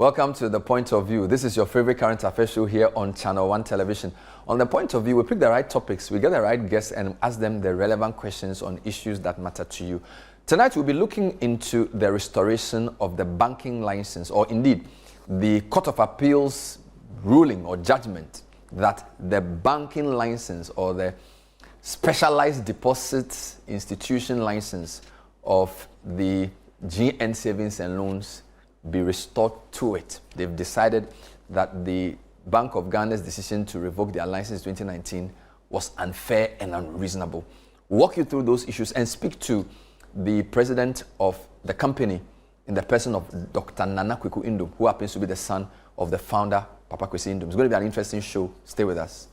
Welcome to The Point of View. This is your favorite current affairs show here on Channel 1 Television. On The Point of View, we pick the right topics, we get the right guests and ask them the relevant questions on issues that matter to you. Tonight, we'll be looking into the restoration of the banking license, or indeed, the Court of Appeals ruling or judgment that the banking license or the specialized deposits institution license of the GN Savings and Loans be restored to it. They've decided that the Bank of Ghana's decision to revoke their license in 2019 was unfair and unreasonable. We'll walk you through those issues and speak to the president of the company in the person of Dr. Nana Kweku Nduom, who happens to be the son of the founder, Papa Kwesi Nduom. It's going to be an interesting show. Stay with us.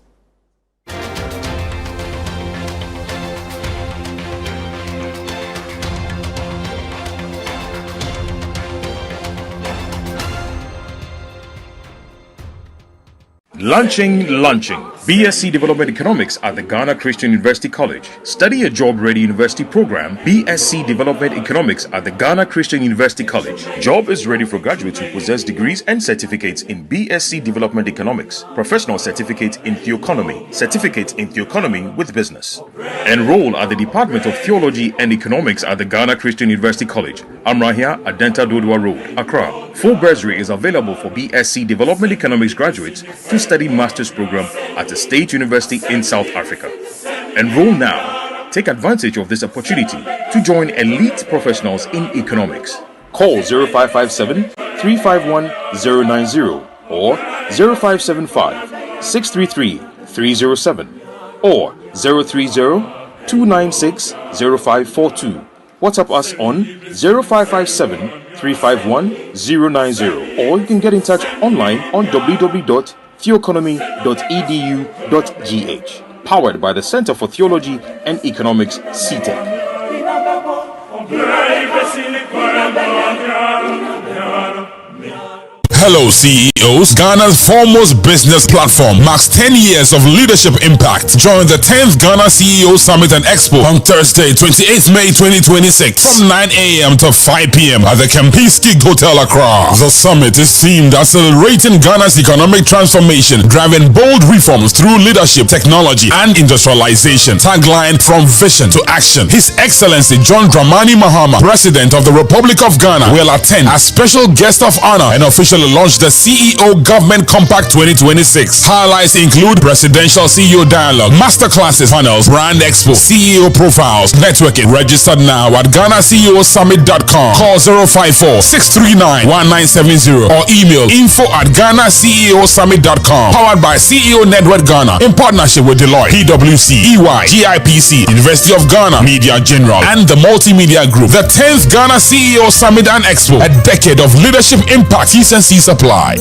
Launching. BSc Development Economics at the Ghana Christian University College. Study a job-ready university program, BSc Development Economics at the Ghana Christian University College. Job is ready for graduates who possess degrees and certificates in BSc Development Economics, professional certificate in Theoeconomy, certificate in Theoeconomy with business. Enroll at the Department of Theology and Economics at the Ghana Christian University College, Amrahia, Adenta Dodua Road, Accra. Full bursary is available for BSc Development Economics graduates to study master's program at a state university in South Africa. Enroll now. Take advantage of this opportunity to join elite professionals in economics. Call 0557 351 090 or 0575 633 307 or 030 296 0542. WhatsApp us on 0557 351 090 or you can get in touch online on www.theoeconomy.edu.gh. Powered by the Center for Theology and Economics, CTEC. Hello CEOs, Ghana's foremost business platform marks 10 years of leadership impact. Join the 10th Ghana CEO Summit and Expo on Thursday, 28th May 2026 from 9 a.m. to 5 p.m. at the Kempinski Hotel Accra. The summit is themed Accelerating Ghana's Economic Transformation, driving bold reforms through leadership, technology, and industrialization. Tagline, From Vision to Action. His Excellency John Dramani Mahama, President of the Republic of Ghana, will attend as special guest of honor and officially launch the CEO Government Compact 2026. Highlights include presidential CEO dialogue, masterclasses, panels, brand expo, CEO profiles, networking. Registered now at GhanaCEOSummit.com. Call 054-639-1970 or email info@GhanaCEOSummit.com. Powered by CEO Network Ghana in partnership with Deloitte, PwC, EY, GIPC, University of Ghana, Media General, and the Multimedia Group. The 10th Ghana CEO Summit and Expo, a decade of leadership impact. T&C supply.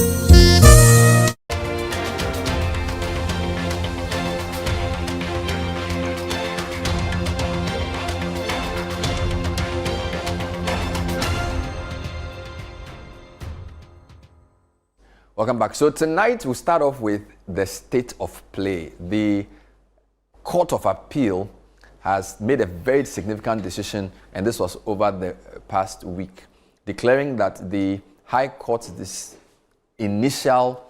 Welcome back. So tonight we'll start off with the state of play. The Court of Appeal has made a very significant decision, and this was over the past week, declaring that the High Court's this initial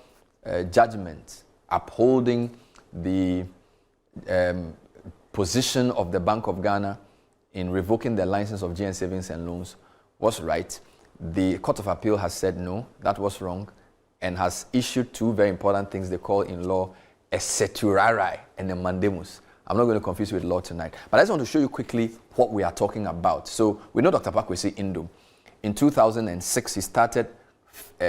judgment upholding the position of the Bank of Ghana in revoking the license of GN Savings and Loans was right. The Court of Appeal has said no, that was wrong, and has issued two very important things they call in law a certiorari and a mandamus. I'm not going to confuse you with law tonight, but I just want to show you quickly what we are talking about. So we know Dr. Papa Kwesi Nduom. In 2006, he started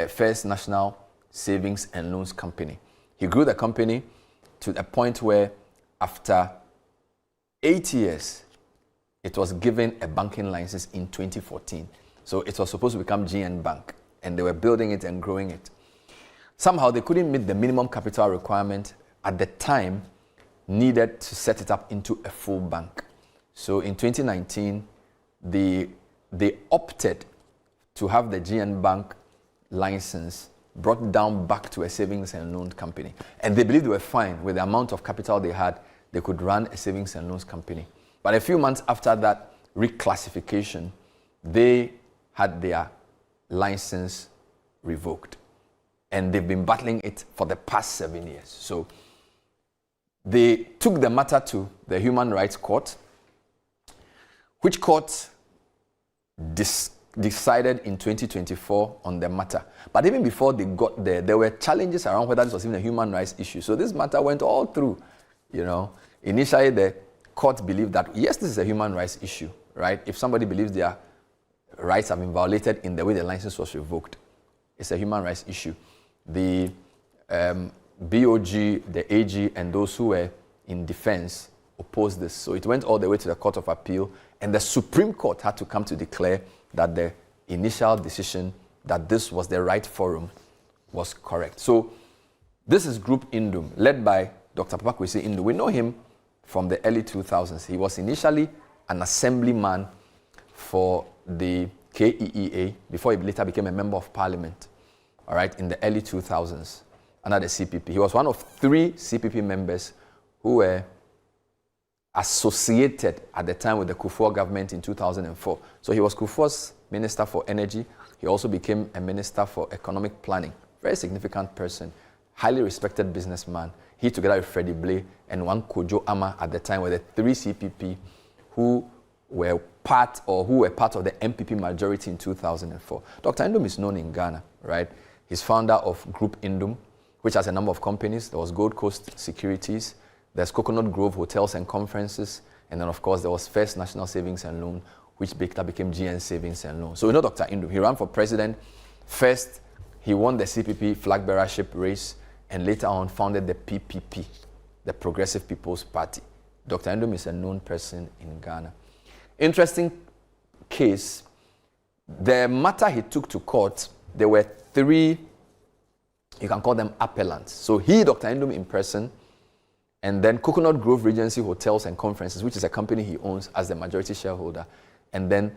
First National Savings and Loans Company. He grew the company to a point where after 8 years, it was given a banking license in 2014. So it was supposed to become GN Bank, and they were building it and growing it. Somehow they couldn't meet the minimum capital requirement at the time needed to set it up into a full bank. So in 2019, they opted to have the GN Bank license brought down back to a savings and loan company. And they believed they were fine with the amount of capital they had. They could run a savings and loans company. But a few months after that reclassification, they had their license revoked. And they've been battling it for the past 7 years. So they took the matter to the Human Rights Court, which court decided in 2024 on the matter. But even before they got there were challenges around whether this was even a human rights issue. So this matter went all through, Initially, the court believed that, yes, this is a human rights issue, right? If somebody believes their rights have been violated in the way the license was revoked, it's a human rights issue. The BOG, the AG, and those who were in defense opposed this. So it went all the way to the Court of Appeal, and the Supreme Court had to come to declare that the initial decision that this was the right forum was correct. So this is Groupe Nduom, led by Dr. Papa Kwesi Nduom. We know him from the early 2000s. He was initially an assemblyman for the KEEA before he later became a member of parliament, all right, in the early 2000s under the CPP. He was one of 3 CPP members who were associated at the time with the Kufuor government in 2004. So he was Kufuor's Minister for Energy. He also became a Minister for Economic Planning. Very significant person, highly respected businessman. He, together with Freddie Blay and one Kojo Ama at the time, were the 3 CPP who were part of the MPP majority in 2004. Dr. Nduom is known in Ghana, right? He's founder of Groupe Nduom, which has a number of companies. There was Gold Coast Securities, there's Coconut Grove Hotels and Conferences, and then of course there was First National Savings and Loan, which later became GN Savings and Loan. So we know Dr. Nduom. He ran for president. First, he won the CPP flag bearership race, and later on founded the PPP, the Progressive People's Party. Dr. Nduom is a known person in Ghana. Interesting case. The matter he took to court, there were 3, you can call them appellants. So he, Dr. Nduom in person, and then Coconut Grove Regency Hotels and Conferences, which is a company he owns as the majority shareholder, and then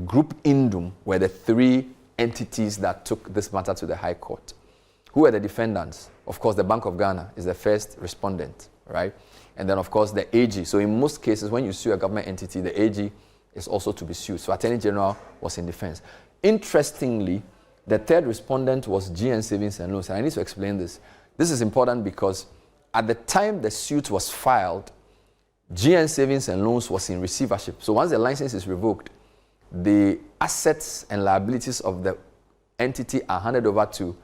Groupe Nduom were the 3 entities that took this matter to the High Court. Who were the defendants? Of course, the Bank of Ghana is the first respondent, right? And then, of course, the AG. So in most cases, when you sue a government entity, the AG is also to be sued. So Attorney General was in defense. Interestingly, the third respondent was GN Savings and Loans. And I need to explain this. This is important because at the time the suit was filed, GN Savings and Loans was in receivership. So once the license is revoked, the assets and liabilities of the entity are handed over to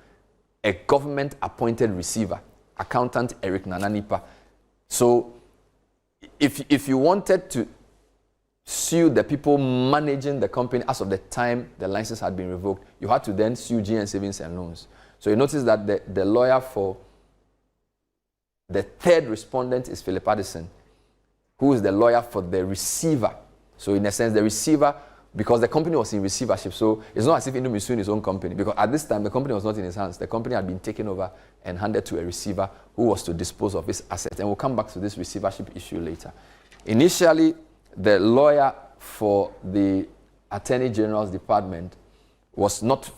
a government-appointed receiver, accountant Eric Nananipa. So if you wanted to sue the people managing the company as of the time the license had been revoked, you had to then sue GN Savings and Loans. So you notice that the lawyer for the third respondent is Philip Addison, who is the lawyer for the receiver. So in a sense, the receiver, because the company was in receivership, so it's not as if Nduom is suing his own company, because at this time, the company was not in his hands. The company had been taken over and handed to a receiver who was to dispose of his assets. And we'll come back to this receivership issue later. Initially, the lawyer for the Attorney General's department was not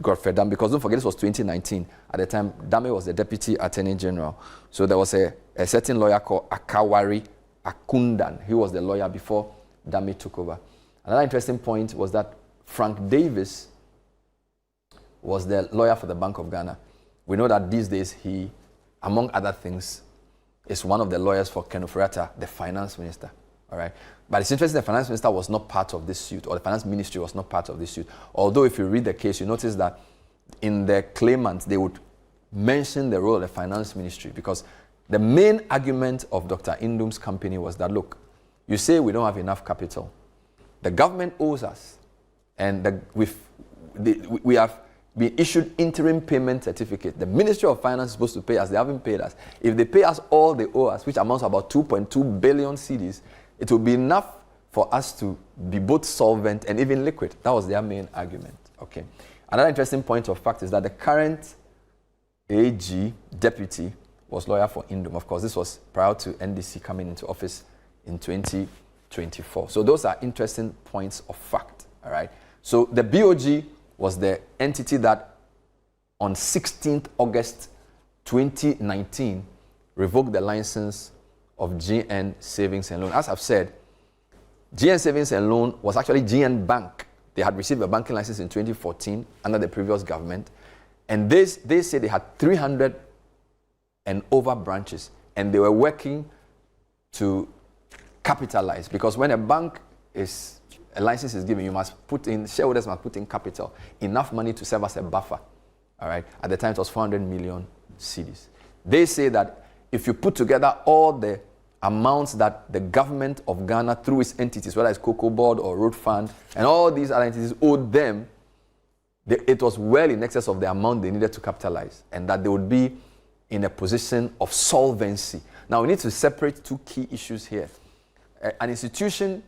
Godfrey Dame, because don't forget this was 2019. At the time, Dame was the Deputy Attorney General. So there was a certain lawyer called Akawari Akundan. He was the lawyer before Dame took over. Another interesting point was that Frank Davis was the lawyer for the Bank of Ghana. We know that these days he, among other things, is one of the lawyers for Ken Ofori-Atta, the finance minister. All right. But it's interesting the finance minister was not part of this suit, or the finance ministry was not part of this suit. Although if you read the case, you notice that in the claimants, they would mention the role of the finance ministry, because the main argument of Dr. Nduom's company was that, look, you say we don't have enough capital. The government owes us, and we have been issued interim payment certificate. The Ministry of Finance is supposed to pay us. They haven't paid us. If they pay us all they owe us, which amounts to about 2.2 billion cedis, it will be enough for us to be both solvent and even liquid. That was their main argument. Okay. Another interesting point of fact is that the current AG deputy was lawyer for Nduom. Of course, this was prior to NDC coming into office in 2024. So those are interesting points of fact. All right. So the BOG was the entity that on 16th August 2019 revoked the license of GN Savings and Loan. As I've said, GN Savings and Loan was actually GN Bank. They had received a banking license in 2014 under the previous government. And they say they had 300 and over branches, and they were working to capitalize, because when a license is given, you must put in, shareholders must put in capital, enough money to serve as a buffer. All right. At the time, it was 400 million cedis. They say that if you put together all the amounts that the government of Ghana, through its entities, whether it's Cocoa Board or Road Fund, and all these other entities owed them, it was well in excess of the amount they needed to capitalize, and that they would be in a position of solvency. Now, we need to separate two key issues here. An institution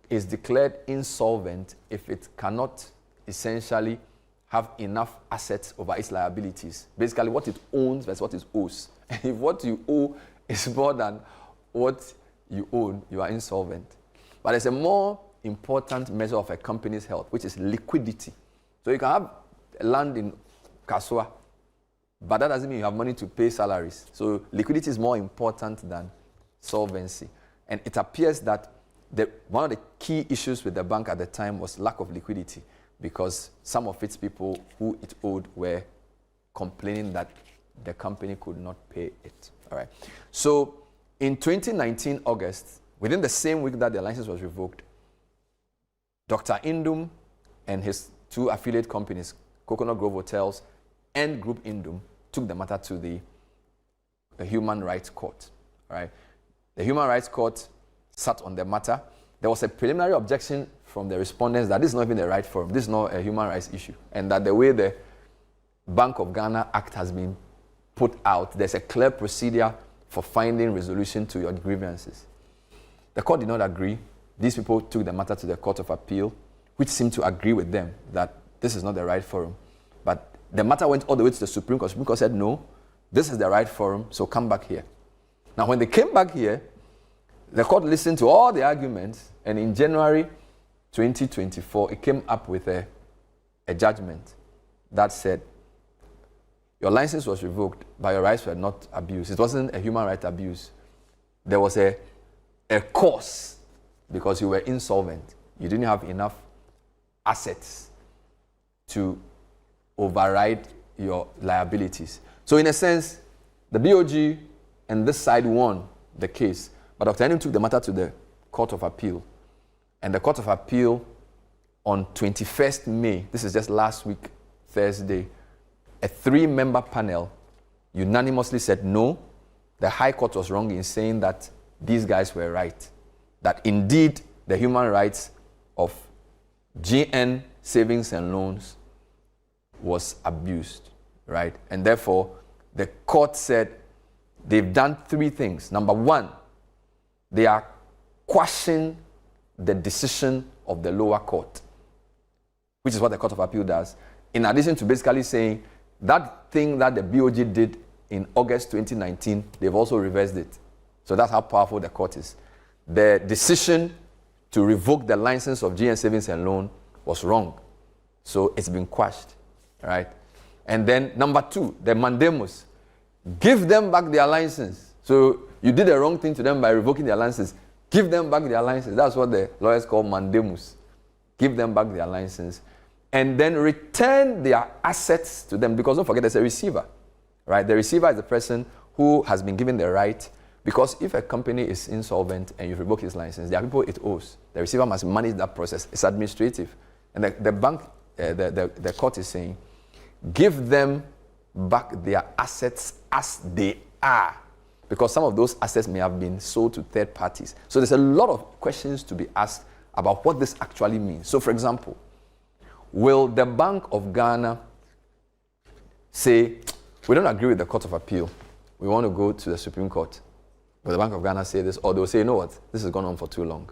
is declared insolvent if it cannot essentially have enough assets over its liabilities. Basically, what it owns versus what it owes. If what you owe is more than what you own, you are insolvent. But there's a more important measure of a company's health, which is liquidity. So you can have land in Kasua, but that doesn't mean you have money to pay salaries. So liquidity is more important than solvency. And it appears that one of the key issues with the bank at the time was lack of liquidity, because some of its people who it owed were complaining that the company could not pay it. All right. So in 2019 August, within the same week that the license was revoked, Dr. Nduom and his two affiliate companies, Coconut Grove Hotels and Groupe Nduom, took the matter to the Human Rights Court. All right. The Human Rights Court sat on the matter. There was a preliminary objection from the respondents that this is not even the right forum. This is not a human rights issue. And that the way the Bank of Ghana Act has been put out, there's a clear procedure for finding resolution to your grievances. The court did not agree. These people took the matter to the Court of Appeal, which seemed to agree with them that this is not the right forum. But the matter went all the way to the Supreme Court. The Supreme Court said, no, this is the right forum, so come back here. Now, when they came back here, the court listened to all the arguments, and in January 2024, it came up with a judgment that said, your license was revoked, but your rights were not abused. It wasn't a human right abuse. There was a cause, because you were insolvent. You didn't have enough assets to override your liabilities. So in a sense, the BOG and this side won the case. But Dr. Nduom took the matter to the Court of Appeal. And the Court of Appeal on 21st May, this is just last week, Thursday, a 3-member panel unanimously said no, the High Court was wrong in saying that these guys were right. That indeed the human rights of GN Savings and Loans was abused, right? And therefore, the court said they've done 3 things. Number 1, they are quashing the decision of the lower court, which is what the Court of Appeal does. In addition to basically saying that thing that the BOG did in August 2019, they've also reversed it. So that's how powerful the court is. The decision to revoke the license of GN Savings and Loan was wrong. So it's been quashed, right? And then number 2, the mandamus. Give them back their license. So you did the wrong thing to them by revoking their license. Give them back their license. That's what the lawyers call mandamus. Give them back their license. And then return their assets to them. Because don't forget, there's a receiver, right? The receiver is the person who has been given the right. Because if a company is insolvent and you revoke his license, there are people it owes. The receiver must manage that process. It's administrative. And the bank, the court is saying, give them back their assets as they are. Because some of those assets may have been sold to third parties. So there's a lot of questions to be asked about what this actually means. So for example, will the Bank of Ghana say, we don't agree with the Court of Appeal, we want to go to the Supreme Court? Will the Bank of Ghana say this? Or they'll say, you know what, this has gone on for too long.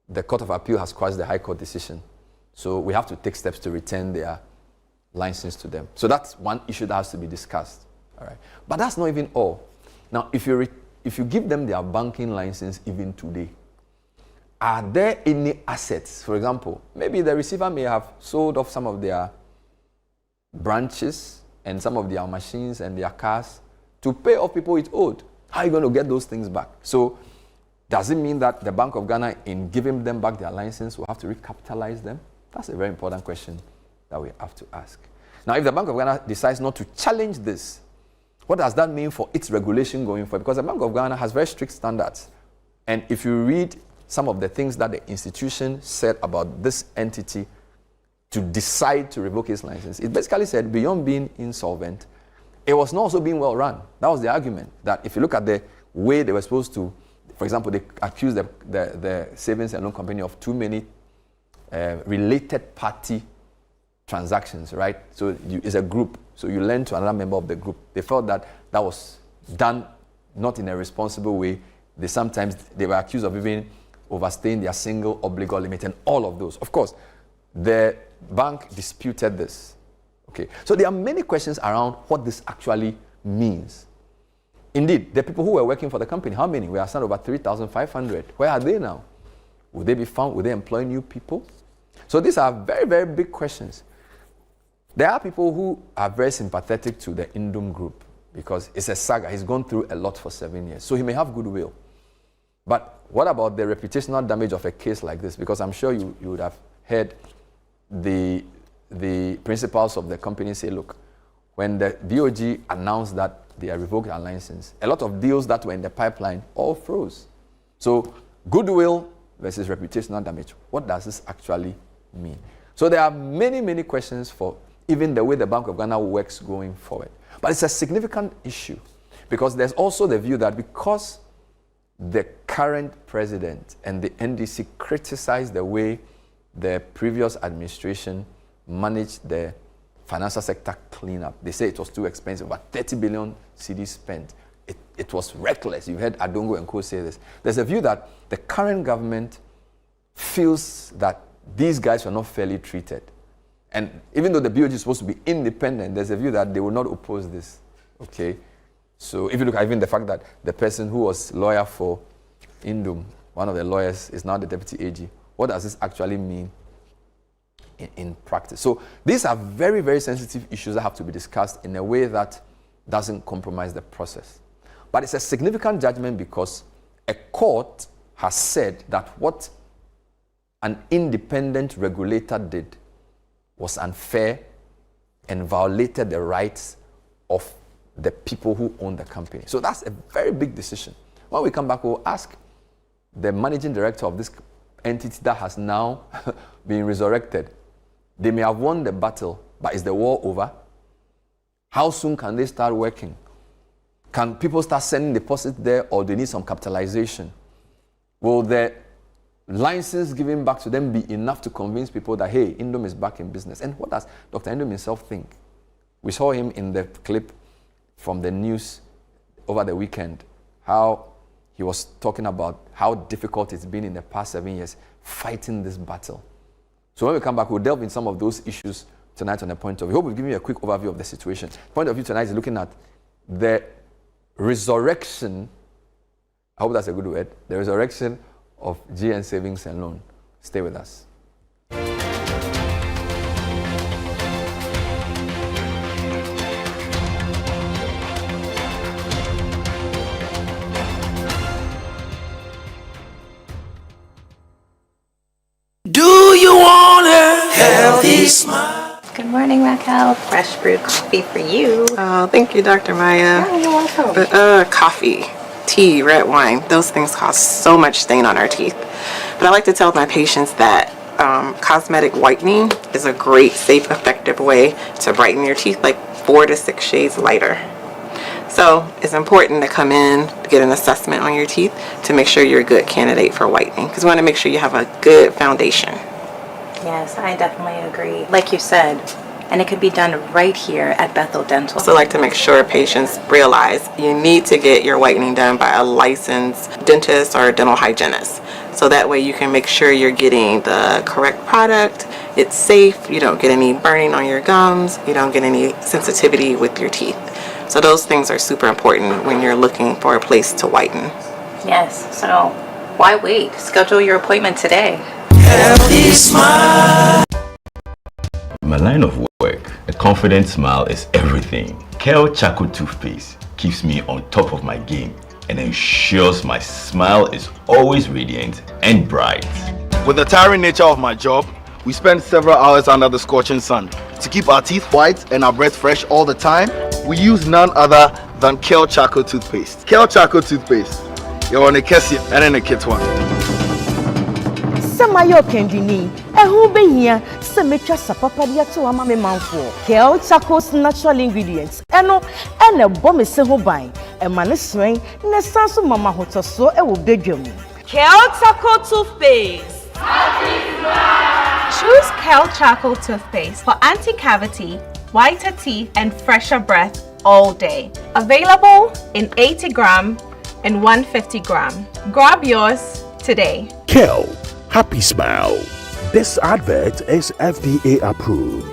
The Court of Appeal has quashed the High Court decision. So we have to take steps to return their license to them. So that's one issue that has to be discussed. All right. But that's not even all. Now, if you give them their banking license even today, are there any assets? For example, maybe the receiver may have sold off some of their branches and some of their machines and their cars to pay off people it owed. How are you going to get those things back? So does it mean that the Bank of Ghana, in giving them back their license, will have to recapitalize them? That's a very important question that we have to ask. Now, if the Bank of Ghana decides not to challenge this, what does that mean for its regulation going forward? Because the Bank of Ghana has very strict standards. And if you read some of the things that the institution said about this entity to decide to revoke its license, it basically said beyond being insolvent, it was not also being well run. That was the argument, that if you look at the way they were supposed to, for example, they accused the savings and loan company of too many related party transactions, right? So it's a group, so you lend to another member of the group. They felt that that was done not in a responsible way. They were accused of even overstaying their single obligor limit and all of those. Of course, the bank disputed this. Okay, so there are many questions around what this actually means. Indeed, the people who were working for the company, how many? We are still over 3,500. Where are they now? Will they be found? Will they employ new people? So these are very, very big questions. There are people who are very sympathetic to the Nduom Group because it's a saga. He's gone through a lot for 7 years. So he may have goodwill. But what about the reputational damage of a case like this? Because I'm sure you would have heard the principals of the company say, look, when the BOG announced that they are revoking our license, a lot of deals that were in the pipeline all froze. So goodwill versus reputational damage. What does this actually mean? So there are many, many questions for even the way the Bank of Ghana works going forward. But it's a significant issue because there's also the view that because the current president and the NDC criticized the way the previous administration managed the financial sector cleanup. They say it was too expensive, about 30 billion cedis spent. It was reckless. You heard Adongo and Co say this. There's a view that the current government feels that these guys were not fairly treated. And even though the BOG is supposed to be independent, there's a view that they will not oppose this. Okay? So if you look at even the fact that the person who was lawyer for Nduom, one of the lawyers, is now the deputy AG, what does this actually mean in practice? So these are very, very sensitive issues that have to be discussed in a way that doesn't compromise the process. But it's a significant judgment because a court has said that what an independent regulator did was unfair and violated the rights of the people who own the company. So that's a very big decision. When we come back, we'll ask the managing director of this entity that has now been resurrected. They may have won the battle, but is the war over? How soon can they start working? Can people start sending deposits there, or they need some capitalization? Will the license given back to them be enough to convince people that, hey, Nduom is back in business? And what does Dr. Nduom himself think? We saw him in the clip from the news over the weekend, how he was talking about how difficult it's been in the past 7 years fighting this battle. So when we come back, we'll delve in some of those issues tonight on a point of view. I hope we'll give you a quick overview of the situation. Point of view tonight is looking at the resurrection, I hope that's a good word, the resurrection of GN Savings and Loan. Stay with us. Do you want a healthy smile? Good morning, Raquel. Fresh brewed coffee for you. Oh, thank you, Dr. Maya. Oh, you're welcome. But coffee, tea, red wine, those things cause so much stain on our teeth. But I like to tell my patients that cosmetic whitening is a great, safe, effective way to brighten your teeth, like 4 to 6 shades lighter. So it's important to come in, get an assessment on your teeth to make sure you're a good candidate for whitening, because we want to make sure you have a good foundation. Yes, I definitely agree. Like you said, and it could be done right here at Bethel Dental. Also like to make sure patients realize you need to get your whitening done by a licensed dentist or dental hygienist. So that way you can make sure you're getting the correct product, it's safe, you don't get any burning on your gums, you don't get any sensitivity with your teeth. So those things are super important when you're looking for a place to whiten. Yes, so why wait? Schedule your appointment today. Healthy smile. In my line of work, a confident smile is everything. Kale Charcoal Toothpaste keeps me on top of my game and ensures my smile is always radiant and bright. With the tiring nature of my job, we spend several hours under the scorching sun. To keep our teeth white and our breath fresh all the time, we use none other than Kale Charcoal toothpaste. Kale Charcoal toothpaste. You're on a Kessie and in a kit one. Samayo kendini, who be here, some make us a papadia to a mammy man for Kale Charcoal's natural ingredients, and a bomb is so buying, and man is swing, and a sense of Mama Hotel so it will beg you. Kale Charcoal toothpaste. Choose Kale Charcoal toothpaste for anti-cavity, whiter teeth, and fresher breath all day. Available in 80 gram and 150 gram. Grab yours today. Kale, happy smile. This advert is FDA approved.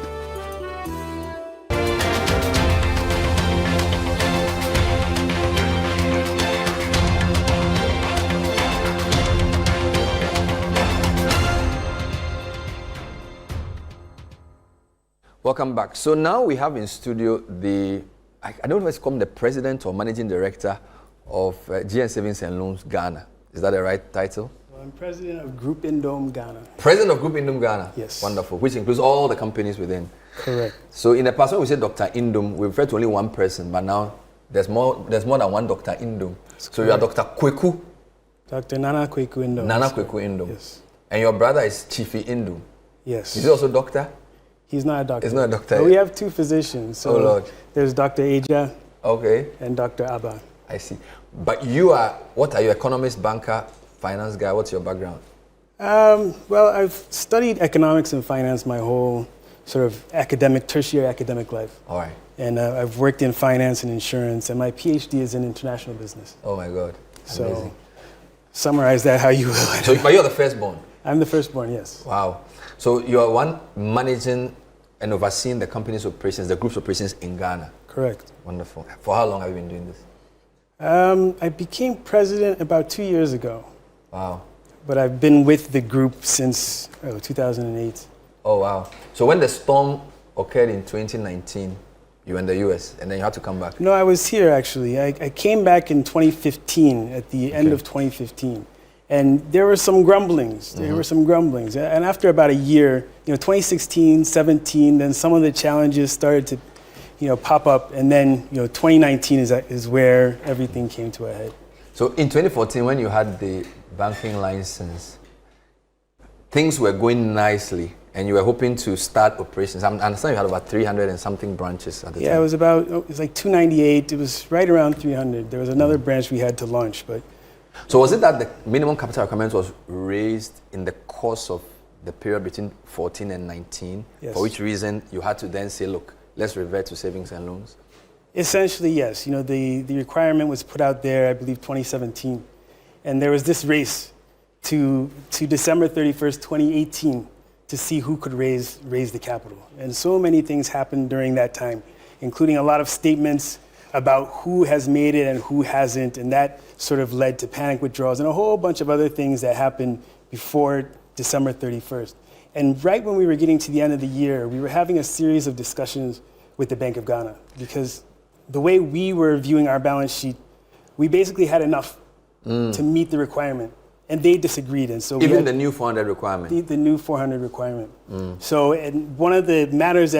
Welcome back. So now we have in studio I don't know if it's called the president or managing director of GN Savings and Loans Ghana. Is that the right title? Well, I'm president of Groupe Nduom Ghana. President of Groupe Nduom Ghana? Yes. Wonderful, which includes all the companies within. Correct. So in the past when we say Dr. Nduom, we refer to only one person, but now there's more than one Dr. Nduom. So you are Dr. Kweku? Dr. Nana Kweku Nduom. Nana Kweku Nduom. Yes. And your brother is Chiefy Nduom? Yes. Is he also doctor? He's not a doctor. He's not a doctor. But we have two physicians. So Lord. There's Dr. Aja. Okay. And Dr. Abba. I see. But what are you, economist, banker, finance guy? What's your background? Well, I've studied economics and finance my whole sort of tertiary academic life. All right. And I've worked in finance and insurance, and my PhD is in international business. Oh my God. Amazing. So summarize that how you will. So, but you're the firstborn? I'm the firstborn, yes. Wow. So you are one managing and overseeing the company's operations, the group's operations in Ghana. Correct. Wonderful. For how long have you been doing this? I became president about 2 years ago. Wow. But I've been with the group since 2008. Oh, wow. So when the storm occurred in 2019, you were in the US and then you had to come back? No, I was here actually. I came back in 2015, at the end of 2015. And there were some grumblings. And after about a year, 2016, 17, then some of the challenges started to, pop up. And then, 2019 is where everything came to a head. So in 2014, when you had the banking license, things were going nicely and you were hoping to start operations. I understand you had about 300 and something branches at the time. Yeah, it was like 298. It was right around 300. There was another branch we had to launch, but. So was it that the minimum capital requirement was raised in the course of the period between 14 and 19? Yes. For which reason you had to then say, look, let's revert to savings and loans? Essentially, yes. The requirement was put out there, I believe, 2017. And there was this race to December 31st, 2018 to see who could raise the capital. And so many things happened during that time, including a lot of statements about who has made it and who hasn't, and that sort of led to panic withdrawals and a whole bunch of other things that happened before December 31st. And right when we were getting to the end of the year, we were having a series of discussions with the Bank of Ghana, because the way we were viewing our balance sheet, we basically had enough to meet the requirement, and they disagreed. And so even the new 400 requirement? The new 400 requirement. So and one of the matters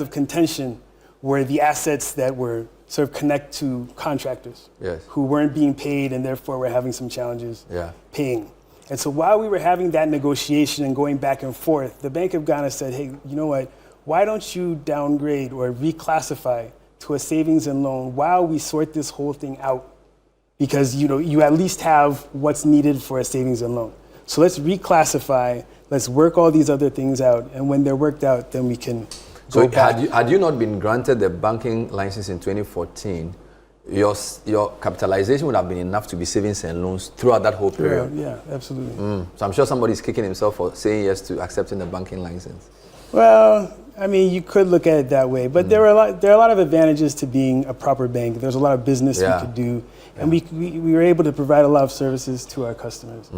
of contention were the assets that were sort of connect to contractors who weren't being paid and therefore were having some challenges paying. And so while we were having that negotiation and going back and forth, the Bank of Ghana said, hey, you know what, why don't you downgrade or reclassify to a savings and loan while we sort this whole thing out? Because you at least have what's needed for a savings and loan. So let's reclassify, let's work all these other things out, and when they're worked out, then we can. So had you not been granted the banking license in 2014, your capitalization would have been enough to be savings and loans throughout that whole period? Yeah, absolutely. So I'm sure somebody's kicking himself for saying yes to accepting the banking license. Well, I mean, you could look at it that way, but there are a lot of advantages to being a proper bank. There's a lot of business we could do, and we were able to provide a lot of services to our customers.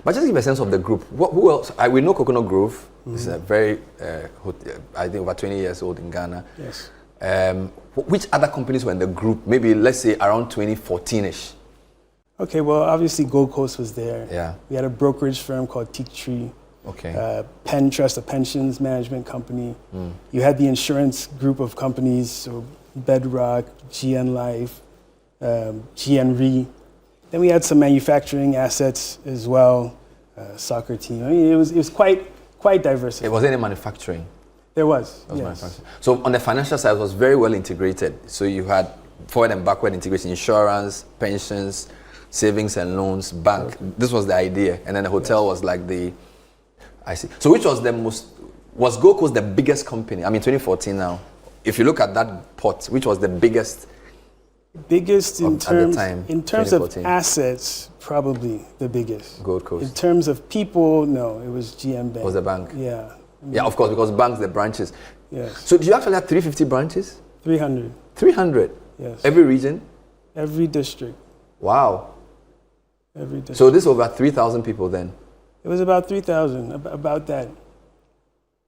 But just give a sense of the group. Who else? We know Coconut Grove. It's a very, I think, over 20 years old in Ghana. Yes. Which other companies were in the group? Maybe, let's say, around 2014-ish. Okay, well, obviously Gold Coast was there. Yeah. We had a brokerage firm called Teak Tree. Okay. Penn Trust, a pensions management company. You had the insurance group of companies, so Bedrock, GN Life, GN Re. Then we had some manufacturing assets as well, soccer team. I mean, it was quite diverse. It was any manufacturing? There was, It was yes. manufacturing. So on the financial side, it was very well integrated. So you had forward and backward integration, insurance, pensions, savings and loans, bank. Okay. This was the idea. And then the hotel was like I see. So which was was Gold Coast the biggest company? I mean, 2014 now. If you look at that pot, which was the biggest? Biggest in terms of 2014? Assets, probably the biggest. Gold Coast. In terms of people, no, it was GM Bank. It was the bank? Yeah. Yeah, of course, because banks, the branches. Yes. So do you actually have 350 branches? 300. 300? Yes. Every region? Every district. Wow. Every district. So this was over 3,000 people then? It was about 3,000, about that.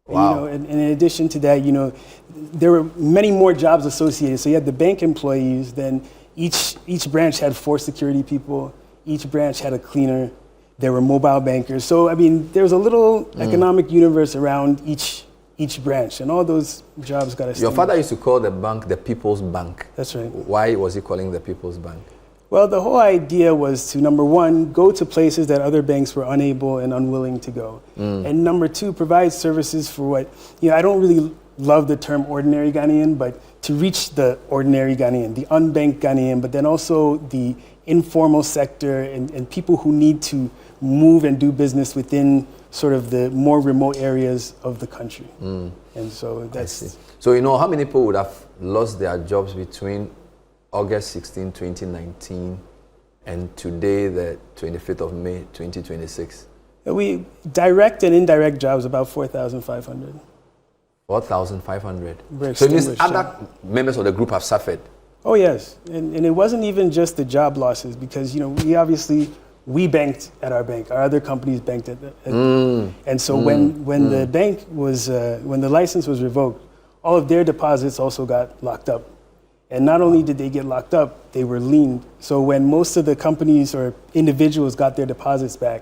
Wow. And, in addition to that, there were many more jobs associated. So you had the bank employees, then each branch had 4 security people, each branch had a cleaner, there were mobile bankers. So, I mean, there was a little economic universe around each branch, and all those jobs got established. Your father used to call the bank the People's Bank. That's right. Why was he calling the People's Bank? Well, the whole idea was to, number one, go to places that other banks were unable and unwilling to go. And number two, provide services for what, I don't really love the term ordinary Ghanaian, but to reach the ordinary Ghanaian, the unbanked Ghanaian, but then also the informal sector and people who need to move and do business within sort of the more remote areas of the country. And so that's... So, how many people would have lost their jobs between August 16, 2019, and today, the 25th of May, 2026? We direct and indirect jobs, about 4,500. 4,500. So it means other members of the group have suffered? Oh, yes. And it wasn't even just the job losses because, we banked at our bank. Our other companies banked at and so when the bank was, when the license was revoked, all of their deposits also got locked up. And not only did they get locked up, they were liened. So when most of the companies or individuals got their deposits back,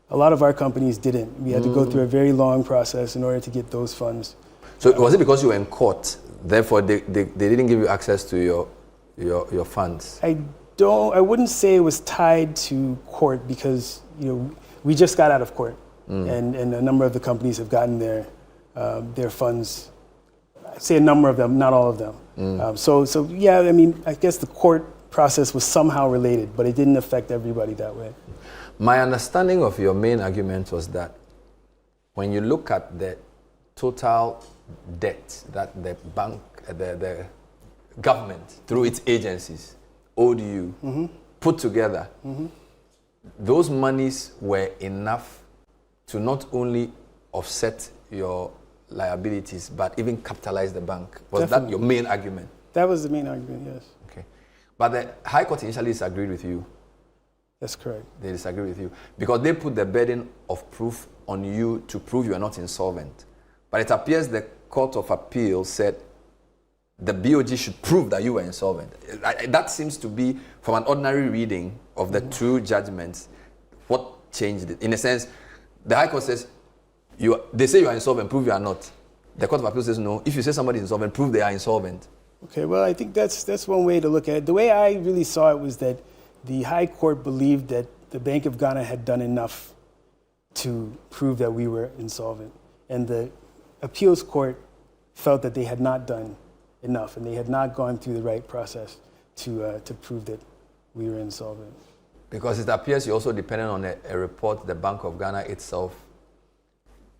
a lot of our companies didn't. We had to go through a very long process in order to get those funds. So was it because you were in court, therefore they didn't give you access to your funds? I wouldn't say it was tied to court because, we just got out of court. And a number of the companies have gotten their funds. I'd say a number of them, not all of them. So yeah, I mean, I guess the court process was somehow related, but it didn't affect everybody that way. My understanding of your main argument was that when you look at the total debt that the bank, the government, through its agencies, owed you, put together, those monies were enough to not only offset your liabilities, but even capitalize the bank. Was that your main argument? That was the main argument, yes. Okay. But the High Court initially disagreed with you. That's correct. They disagree with you because they put the burden of proof on you to prove you are not insolvent. But it appears the Court of Appeal said the BOG should prove that you were insolvent. That seems to be, from an ordinary reading of the two judgments, what changed it. In a sense, the High Court says, they say you are insolvent, prove you are not. The Court of Appeal says no. If you say somebody is insolvent, prove they are insolvent. Okay, well, I think that's one way to look at it. The way I really saw it was that the High Court believed that the Bank of Ghana had done enough to prove that we were insolvent. And the Appeals Court felt that they had not done enough and they had not gone through the right process to prove that we were insolvent. Because it appears you also depended on a report the Bank of Ghana itself,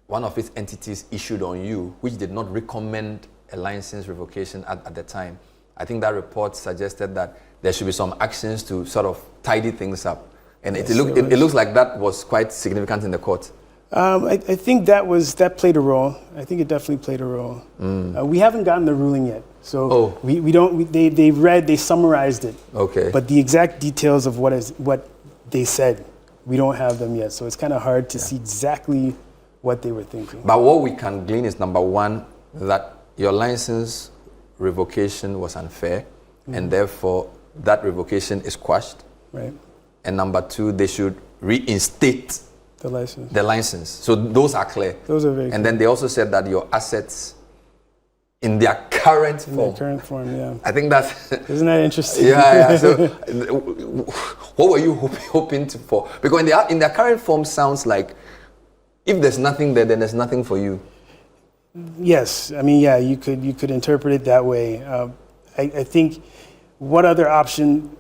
one of its entities, issued on you, which did not recommend a license revocation at the time. I think that report suggested that there should be some actions to sort of tidy things up. And yes, it looks like that was quite significant in the court. I think that played a role. I think it definitely played a role. We haven't gotten the ruling yet. So they summarized it. Okay. But the exact details of what they said, we don't have them yet. So it's kind of hard to see exactly what they were thinking. But what we can glean is, number one, that your license revocation was unfair, and therefore that revocation is quashed. Right. And number two, they should reinstate The license. The license. So those are clear. Those are very clear. And then they also said that your assets in their current form. In their current form, yeah. I think that's... Isn't that interesting? Yeah. So what were you hoping for? Because in their current form sounds like if there's nothing there, then there's nothing for you. Yes. I mean, yeah, you could interpret it that way. I think what other option...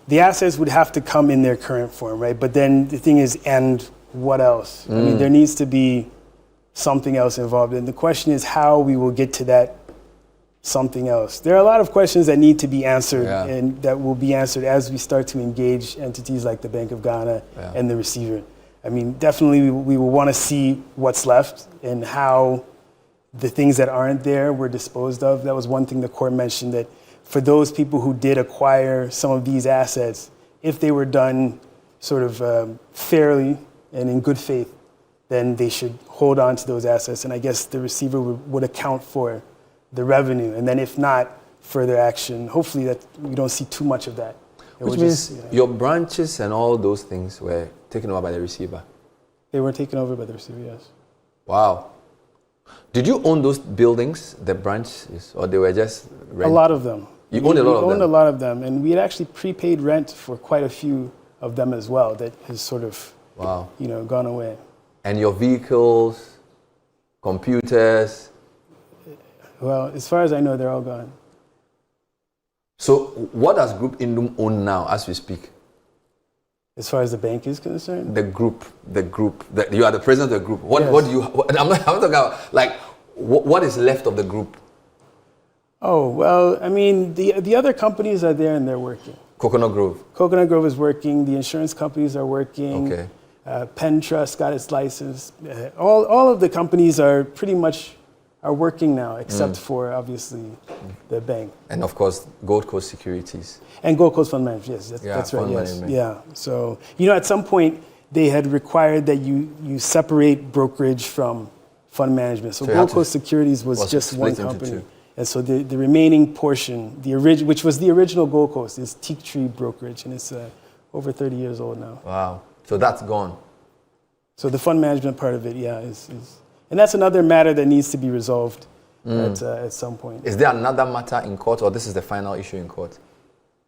The assets would have to come in their current form, right? But then the thing is, and what else? I mean, there needs to be something else involved. And the question is how we will get to that something else. There are a lot of questions that need to be answered and that will be answered as we start to engage entities like the Bank of Ghana and the receiver. I mean, definitely we will want to see what's left and how the things that aren't there were disposed of. That was one thing the court mentioned, that for those people who did acquire some of these assets, if they were done sort of fairly and in good faith, then they should hold on to those assets. And I guess the receiver would account for the revenue. And then if not, further action. Hopefully that we don't see too much of that. Which means your branches and all those things were taken over by the receiver? They were taken over by the receiver, yes. Wow. Did you own those buildings, the branches, or they were just rent? A lot of them. You owned a lot of them? We owned a lot of them, and we had actually prepaid rent for quite a few of them as well that has sort of, gone away. And your vehicles, computers? Well, as far as I know, they're all gone. So what does Groupe Nduom own now as we speak? As far as the bank is concerned? The group. You are the president of the group. What do you, I'm talking about, like, what is left of the group? Oh, well, I mean, the other companies are there and they're working. Coconut Grove? Coconut Grove is working. The insurance companies are working. Okay. Penn Trust got its license. All of the companies are pretty much working now, except for, obviously, the bank. And, of course, Gold Coast Securities. And Gold Coast Fund Management, yes, that's right, yes. Management. Yeah, so, at some point, they had required that you separate brokerage from fund management. So Gold Coast Securities was just one company. And so the remaining portion, which was the original Gold Coast, is Teak Tree Brokerage, and it's over 30 years old now. Wow. So that's gone. So the fund management part of it, is and that's another matter that needs to be resolved at some point. Is there another matter in court, or this is the final issue in court?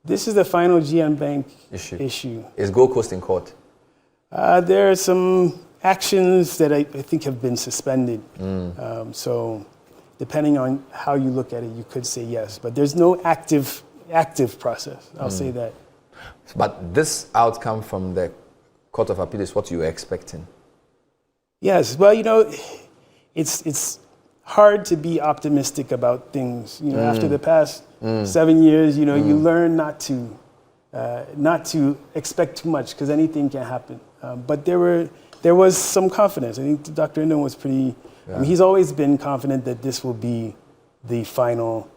This is the final GN Bank issue. Is Gold Coast in court? There are some actions that I think have been suspended. So depending on how you look at it, you could say yes. But there's no active process. I'll say that. But this outcome from the Court of Appeal is what you were expecting? Yes. Well, it's hard to be optimistic about things. After the past 7 years, you learn not to expect too much because anything can happen. But there was some confidence. I think Dr. Nduom was pretty. I mean, he's always been confident that this will be the final.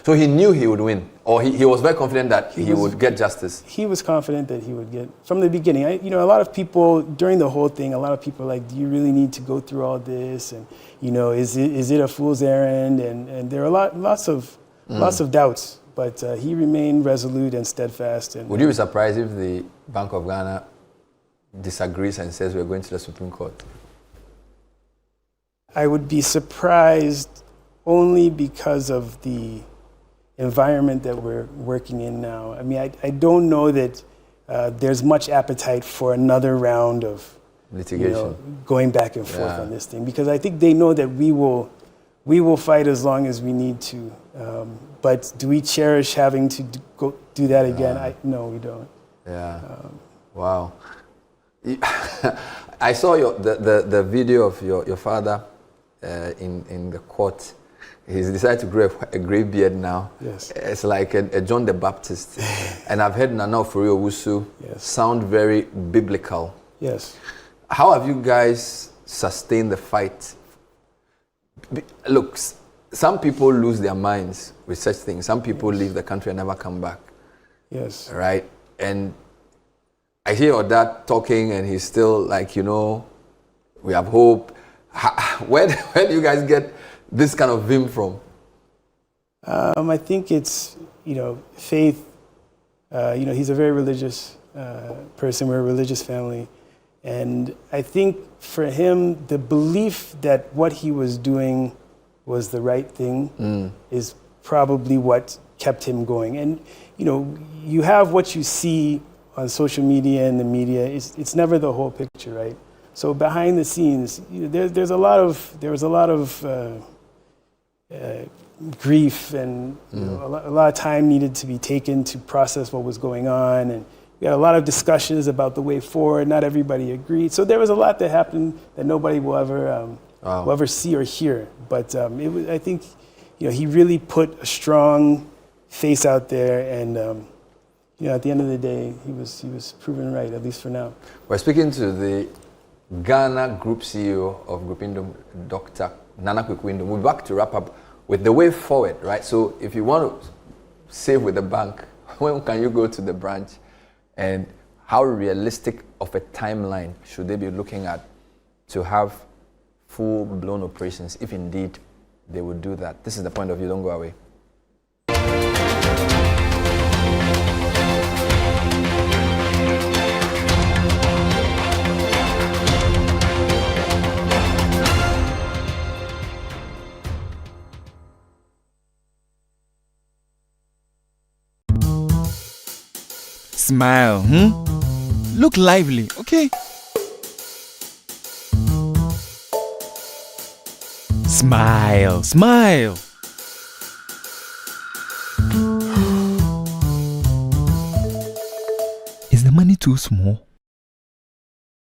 So he knew he would win, or he was very confident that he would get justice. He was confident that he would get from the beginning. A lot of people during the whole thing, a lot of people are like, do you really need to go through all this? And is it a fool's errand? And there are lots of doubts. But he remained resolute and steadfast. And would you be surprised if the Bank of Ghana disagrees and says we're going to the Supreme Court? I would be surprised only because of the environment that we're working in now. I mean, I don't know that there's much appetite for another round of litigation, going back and forth on this thing, because I think they know that we will fight as long as we need to. But do we cherish having to go do that again? No, we don't. Yeah. Wow. I saw the video of your father in the court. He's decided to grow a grey beard now. Yes. It's like a John the Baptist. And I've heard Nana Ofori-Owusu sound very biblical. Yes. How have you guys sustained the fight? Look, some people lose their minds with such things. Some people leave the country and never come back. Yes. Right? And I hear your dad talking and he's still like, we have hope. Where do you guys get this kind of vim from? I think it's, faith. He's a very religious person. We're a religious family. And I think for him, the belief that what he was doing was the right thing is probably what kept him going. And, you have what you see on social media and the media. It's never the whole picture, right? So behind the scenes, there was a lot of grief, and a lot of time needed to be taken to process what was going on, and we had a lot of discussions about the way forward. Not everybody agreed, so there was a lot that happened that nobody will ever see or hear. But I think he really put a strong face out there, and at the end of the day, he was proven right, at least for now. We're speaking to the Ghana Group CEO of Groupe Nduom, Dr. Nana Kweku Nduom. We're back to wrap up with the way forward, right? So if you want to save with the bank, when can you go to the branch? And how realistic of a timeline should they be looking at to have full-blown operations, if indeed they would do that? This is the point of view. Don't go away. Smile, Look lively, okay? Smile, smile. Is the money too small?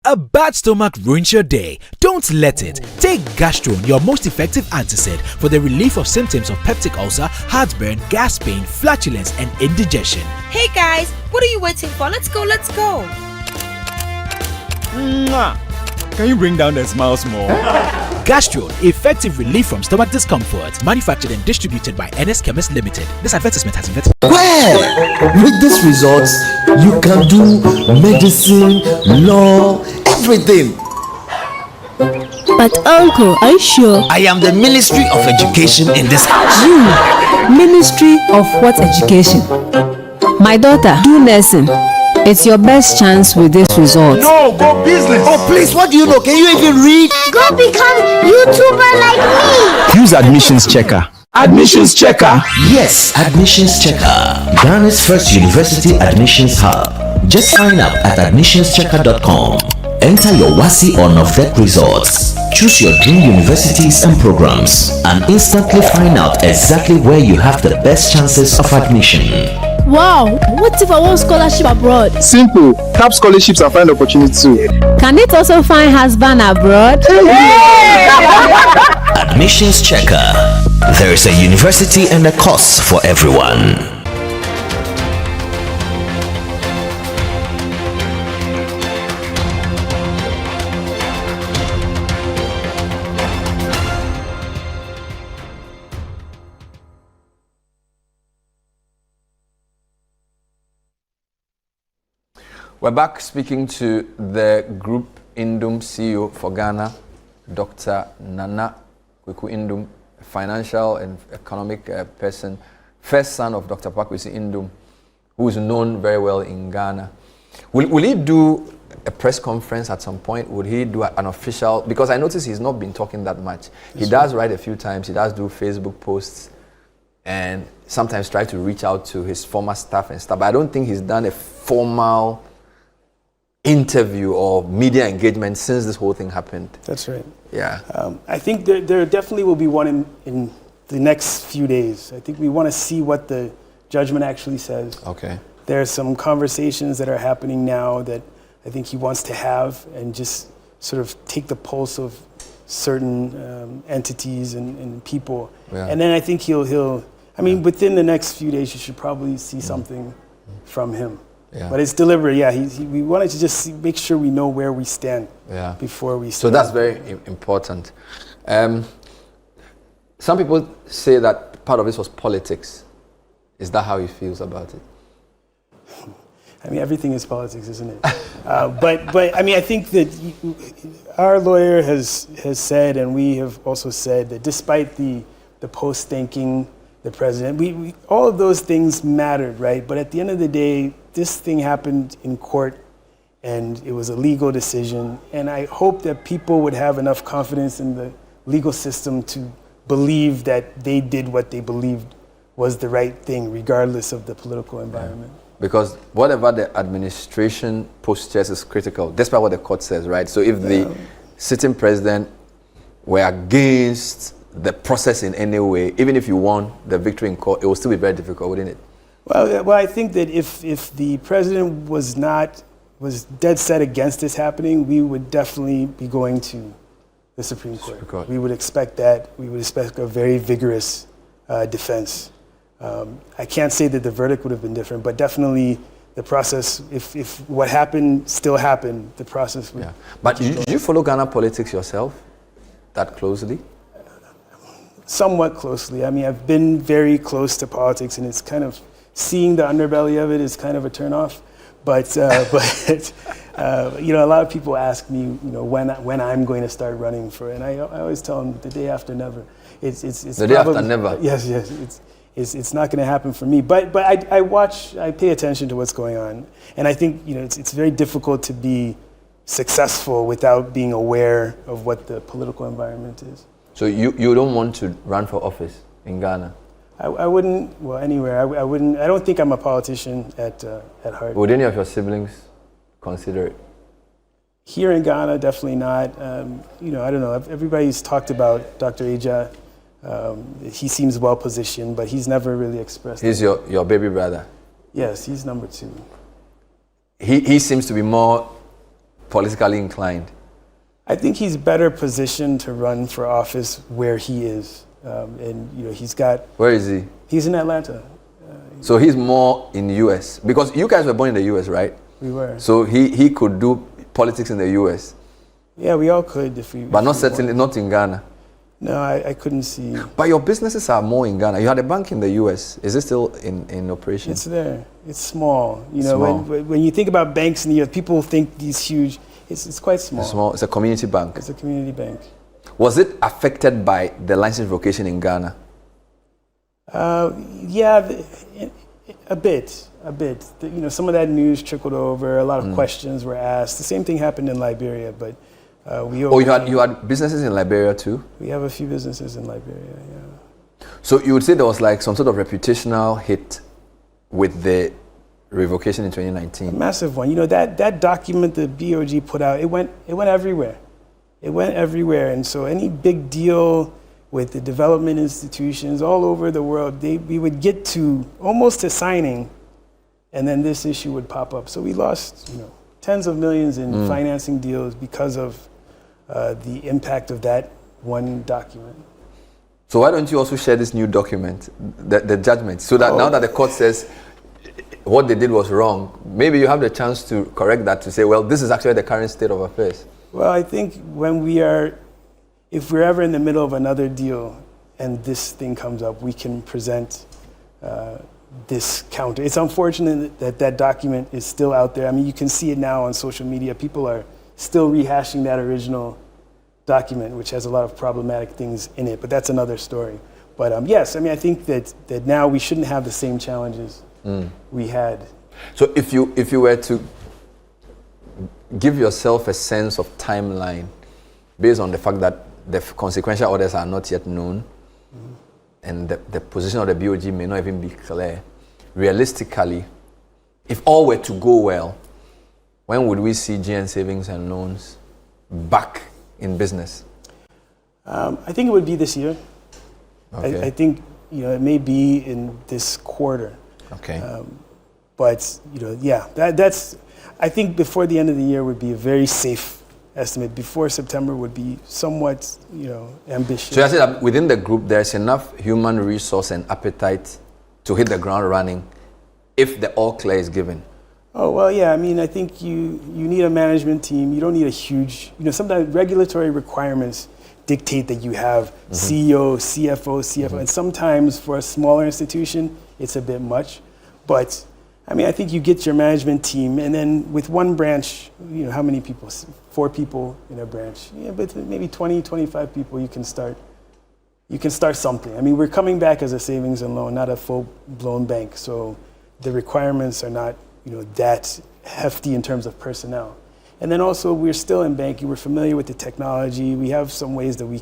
A bad stomach ruins your day. Don't let it. Take Gastron, your most effective antacid, for the relief of symptoms of peptic ulcer, heartburn, gas pain, flatulence, and indigestion. Hey guys, what are you waiting for? Let's go, let's go. Mwah. Can you bring down the smile small? Gastron, effective relief from stomach discomfort. Manufactured and distributed by NS Chemist Limited. This advertisement has been vetted. Well, with these results, you can do medicine, law, everything. But uncle, are you sure? I am the Ministry of Education in this house. You? Ministry of what education? My daughter, do nursing. It's your best chance with this result. No, go business. Oh, please, what do you know? Can you even read? Go become YouTuber like me. Use Admissions Checker. Admissions Checker? Yes, Admissions Checker. Ghana's first university admissions hub. Just sign up at admissionschecker.com. Enter your WASI or NOVDEC results. Choose your dream universities and programs, and instantly find out exactly where you have the best chances of admission. Wow, what if I want scholarship abroad? Simple. Tap scholarships and find opportunities too. Can it also find husband abroad? Admissions Checker. There is a university and a course for everyone. We're back speaking to the Groupe Nduom CEO for Ghana, Dr. Nana Kweku Nduom, financial and economic person, first son of Dr. Pakwesi Nduom, who is known very well in Ghana. Will he do a press conference at some point? Would he do an official? Because I notice he's not been talking that much. He does write a few times. He does do Facebook posts, and sometimes try to reach out to his former staff and stuff. But I don't think he's done a formal interview or media engagement since this whole thing happened. That's right. Yeah. I think there definitely will be one in the next few days. I think we want to see what the judgment actually says. Okay. There are some conversations that are happening now that I think he wants to have, and just sort of take the pulse of certain entities and people. Yeah. And then I think he'll within the next few days you should probably see something from him. Yeah. But it's deliberate. Yeah, we wanted to just make sure we know where we stand before we. So that's very important. Some people say that part of this was politics. Is that how he feels about it? I mean, everything is politics, isn't it? But I mean, I think that our lawyer has said, and we have also said, that despite the post thanking the president, we all of those things mattered, right? But at the end of the day, this thing happened in court, and it was a legal decision. And I hope that people would have enough confidence in the legal system to believe that they did what they believed was the right thing, regardless of the political environment. Because whatever the administration postures is critical, despite what the court says, right? So if the sitting president were against the process in any way, even if you won the victory in court, it will still be very difficult, wouldn't it? Well, I think that if the president was dead set against this happening, we would definitely be going to the Supreme Court. We would expect that. We would expect a very vigorous defense. I can't say that the verdict would have been different, but definitely the process, if what happened still happened, the process would... But did you follow Ghana politics yourself that closely? Somewhat closely. I mean, I've been very close to politics, and it's kind of, seeing the underbelly of it is kind of a turnoff. But you know, a lot of people ask me, you know, when I'm going to start running for it, and I always tell them the day after never. It's the day after never. Yes. It's not going to happen for me. But I pay attention to what's going on, and I think, you know, it's very difficult to be successful without being aware of what the political environment is. So you don't want to run for office in Ghana? I wouldn't, well, anywhere. I wouldn't. I don't think I'm a politician at heart. Would any of your siblings consider it? Here in Ghana, definitely not. You know, I don't know. Everybody's talked about Dr. Aja. He seems well positioned, but he's never really expressed. He's your baby brother? Yes, he's number 2. He seems to be more politically inclined. I think he's better positioned to run for office where he is. And, you know, he's got... Where is he? He's in Atlanta. So he's more in the US? Because you guys were born in the US, right? We were. So he could do politics in the US? Yeah, we all could if we... But not certainly not in Ghana? No, I couldn't see... But your businesses are more in Ghana. You had a bank in the US. Is it still in operation? It's there. It's small. You know, when you think about banks in the US, people think these huge... It's quite small. It's small. It's a community bank. It's a community bank. Was it affected by the license revocation in Ghana? Yeah, a bit. You know, some of that news trickled over. A lot of questions were asked. The same thing happened in Liberia, but you had businesses in Liberia too? We have a few businesses in Liberia, yeah. So you would say there was like some sort of reputational hit with the revocation in 2019? A massive one. You know, that document the BOG put out, it went everywhere. It went everywhere, and so any big deal with the development institutions all over the world, we would get to almost to signing, and then this issue would pop up. So we lost, you know, tens of millions in financing deals because of the impact of that one document. So why don't you also share this new document, the judgment, so that now that the court says what they did was wrong, maybe you have the chance to correct that, to say, well, this is actually the current state of affairs. Well, I think if we're ever in the middle of another deal and this thing comes up, we can present this counter. It's unfortunate that document is still out there. I mean, you can see it now on social media. People are still rehashing that original document, which has a lot of problematic things in it, but that's another story. But yes, I mean, I think that now we shouldn't have the same challenges we had. So if you were to give yourself a sense of timeline based on the fact that the consequential orders are not yet known and the position of the BOG may not even be clear, realistically, if all were to go well, when would we see GN Savings and Loans back in business? I think it would be this year. Okay. I think, you know, it may be in this quarter. Okay. But, you know, yeah, that's, I think before the end of the year would be a very safe estimate. Before September would be somewhat, you know, ambitious. So I say that within the group, there's enough human resource and appetite to hit the ground running if the all clear is given. Oh, well, yeah, I mean, I think you need a management team. You don't need a huge, you know, sometimes regulatory requirements dictate that you have CEO, CFO, and sometimes for a smaller institution, it's a bit much. But I mean, I think you get your management team, and then with one branch, you know, how many people? 4 people in a branch. Yeah, but maybe 20, 25 people, you can start something. I mean, we're coming back as a savings and loan, not a full-blown bank, so the requirements are not that hefty in terms of personnel. And then also, we're still in banking. We're familiar with the technology. We have some ways that we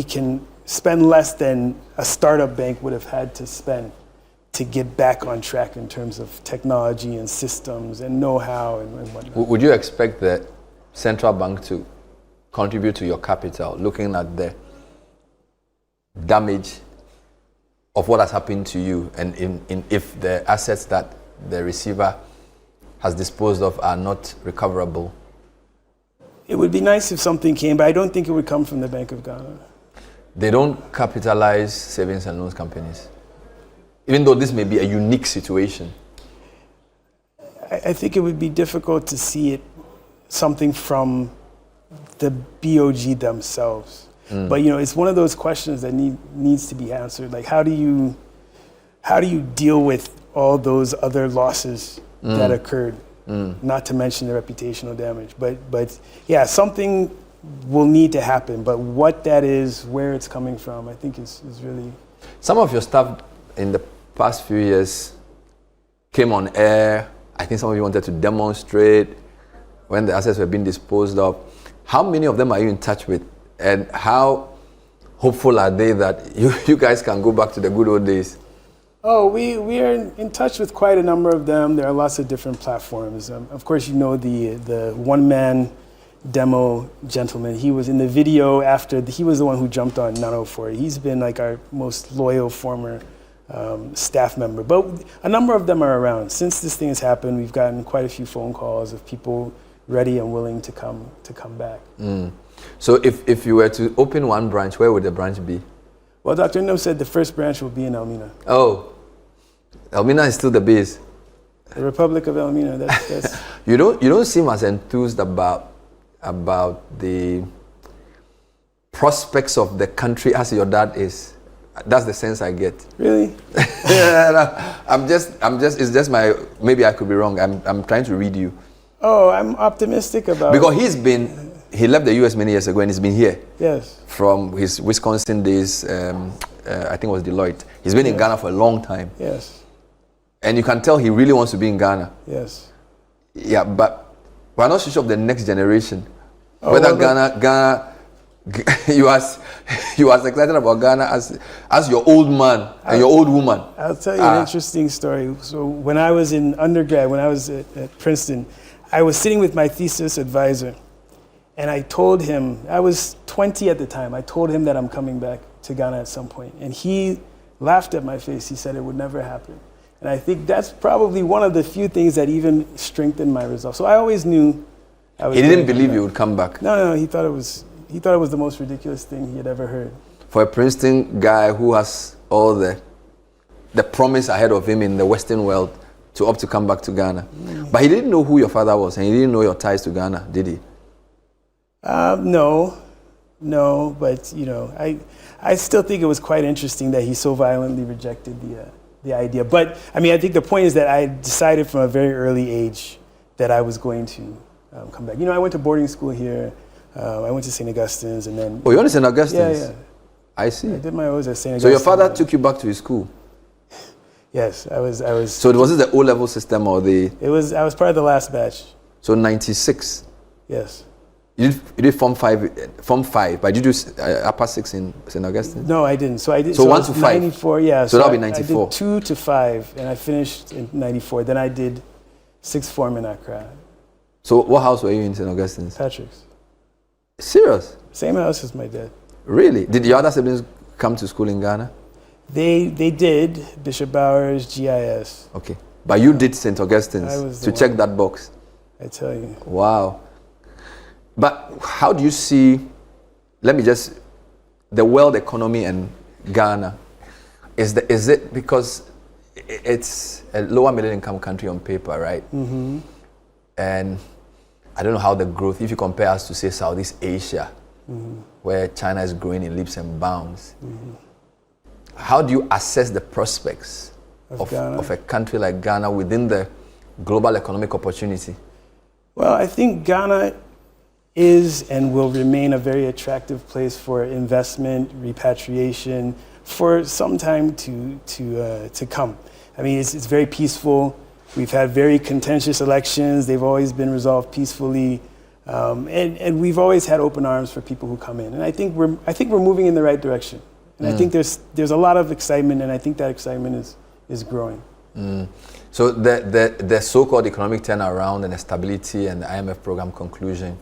can spend less than a startup bank would have had to spend to get back on track in terms of technology and systems and know-how and whatnot. Would you expect the central bank to contribute to your capital, looking at the damage of what has happened to you, and if the assets that the receiver has disposed of are not recoverable? It would be nice if something came, but I don't think it would come from the Bank of Ghana. They don't capitalize savings and loans companies, even though this may be a unique situation. I think it would be difficult to see it something from the BOG themselves. But it's one of those questions that needs to be answered. Like, how do you deal with all those other losses that occurred? Not to mention the reputational damage. But yeah, something will need to happen. But what that is, where it's coming from, I think is really. Some of your staff in the past few years came on air. I think some of you wanted to demonstrate when the assets were being disposed of. How many of them are you in touch with? And how hopeful are they that you guys can go back to the good old days? Oh, we are in touch with quite a number of them. There are lots of different platforms. Of course, the one-man demo gentleman. He was in the video after, he was the one who jumped on 904. He's been like our most loyal former staff member. But a number of them are around. Since this thing has happened, we've gotten quite a few phone calls of people ready and willing to come back. So if you were to open one branch, where would the branch be? Well, Dr. Nduom said the first branch will be in Elmina. Oh, Elmina is still the base. The Republic of Elmina. That's You don't seem as enthused about the prospects of the country as your dad is. That's the sense I get. Really? Yeah, I'm just. It's just my. Maybe I could be wrong. I'm trying to read you. Oh, I'm optimistic about. Because he left the U.S. many years ago and he's been here. Yes. From his Wisconsin days, I think it was Deloitte. He's been in Ghana for a long time. Yes. And you can tell he really wants to be in Ghana. Yes. Yeah, but we're not sure of the next generation. Oh, Whether Ghana, you was excited about Ghana as your old man and your old woman. I'll tell you an interesting story. So when I was in undergrad, when I was at Princeton, I was sitting with my thesis advisor. And I told him, I was 20 at the time, I told him that I'm coming back to Ghana at some point. And he laughed at my face. He said it would never happen. And I think that's probably one of the few things that even strengthened my resolve. So I always knew I was. He didn't believe you would come back. No, he thought it was the most ridiculous thing he had ever heard. For a Princeton guy who has all the promise ahead of him in the Western world to opt to come back to Ghana. But he didn't know who your father was and he didn't know your ties to Ghana, did he? No, but I still think it was quite interesting that he so violently rejected the idea. But I mean, I think the point is that I decided from a very early age that I was going to come back. I went to boarding school here. I went to St. Augustine's, and then. Oh, you went to St. Augustine's? Yeah. I see. I did my O's at St. Augustine's. So your father took you back to his school? Yes, I was. So was it the O-level system or the? I was part of the last batch. So 96. Yes. You did Form 5, but you do upper 6 in St. Augustine? No, I didn't. So I did. So 1 to 5? 94, yeah. So that'll be 94. I did 2 to 5, and I finished in 94. Then I did 6th form in Accra. So what house were you in St. Augustine's? Patrick's. Serious? Same house as my dad. Really? Did your other siblings come to school in Ghana? They did. Bishop Bowers, GIS. Okay. But you did St. Augustine's to check that box? I tell you. Wow. But how do you see, the world economy and Ghana? Is it because it's a lower middle income country on paper, right? Mm-hmm. And I don't know how the growth, if you compare us to say Southeast Asia, where China is growing in leaps and bounds, how do you assess the prospects of a country like Ghana within the global economic opportunity? Well, I think Ghana is and will remain a very attractive place for investment, repatriation, for some time to come. I mean, it's very peaceful. We've had very contentious elections. They've always been resolved peacefully. And we've always had open arms for people who come in. And I think we're moving in the right direction. And I think there's a lot of excitement, and I think that excitement is growing. So the so-called economic turnaround and the stability and the IMF program conclusion,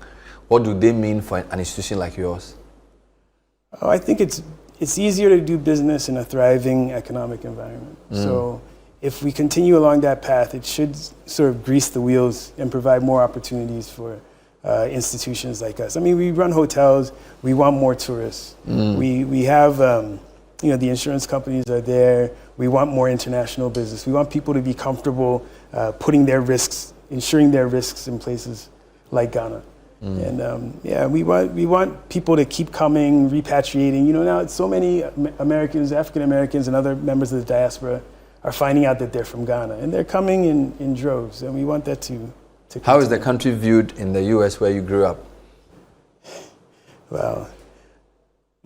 what do they mean for an institution like yours? Oh, I think it's easier to do business in a thriving economic environment. So if we continue along that path, it should sort of grease the wheels and provide more opportunities for institutions like us. I mean, we run hotels. We want more tourists. We have, the insurance companies are there. We want more international business. We want people to be comfortable putting their risks, insuring their risks in places like Ghana. And we want people to keep coming, repatriating. Now it's so many Americans, African Americans, and other members of the diaspora are finding out that they're from Ghana, and they're coming in droves. And we want that to How is the country viewed in the U.S. where you grew up? Well,